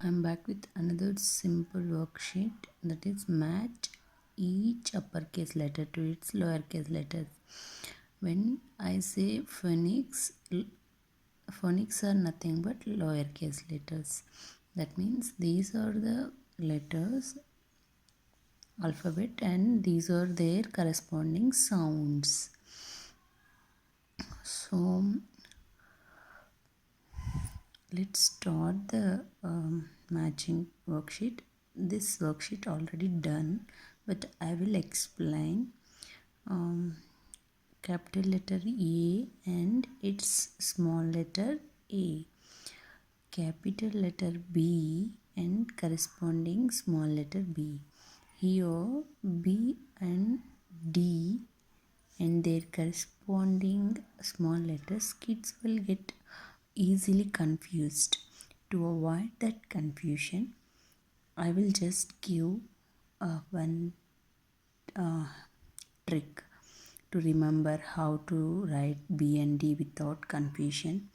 I'm back with another simple worksheet, that is match each uppercase letter to its lowercase letters. When I say phonics, phonics are nothing but lowercase letters. That means these are the letters alphabet and these are their corresponding sounds. So let's start the matching worksheet. This worksheet already done, but I will explain capital letter A and its small letter A, capital letter B and corresponding small letter B. Here B and D and their corresponding small letters, kids will get easily confused. To avoid that confusion, I will just give one trick to remember how to write B and D without confusion.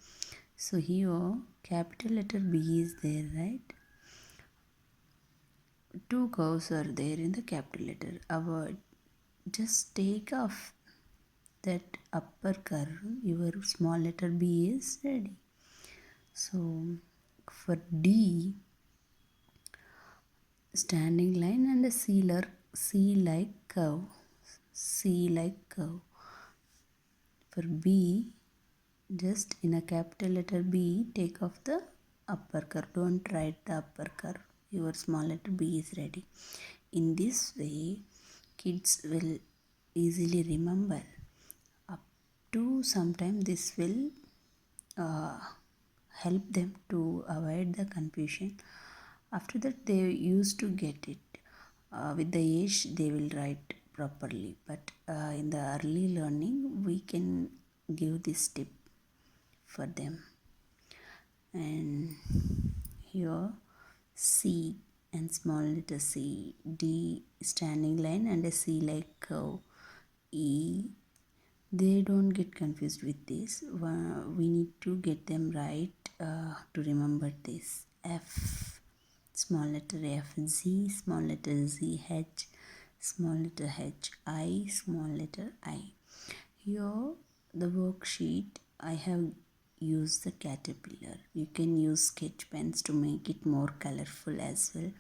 So here capital letter B is there, right? Two curves are there in the capital letter. Avoid. Just take off that upper curve. Your small letter B is ready. So for D, standing line and a C-like curve. C-like curve. For B, just in a capital letter B, take off the upper curve. Don't write the upper curve. Your small letter B is ready. In this way, kids will easily remember. Up to sometime this will help them to avoid the confusion. After that, they used to get it. With the age, they will write properly. But in the early learning, we can give this tip for them. And here C and small letter C, D standing line and a C like curve, E. They don't get confused with this. We need to get them right to remember this. F, small letter F, Z, small letter Z, H, small letter H, I, small letter I. Here the worksheet I have used the caterpillar. You can use sketch pens to make it more colorful as well.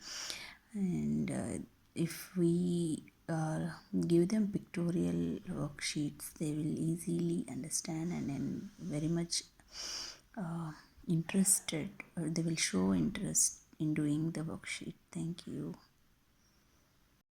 And if we give them pictorial worksheets, they will easily understand and very much interested, or they will show interest in doing the worksheet. Thank you.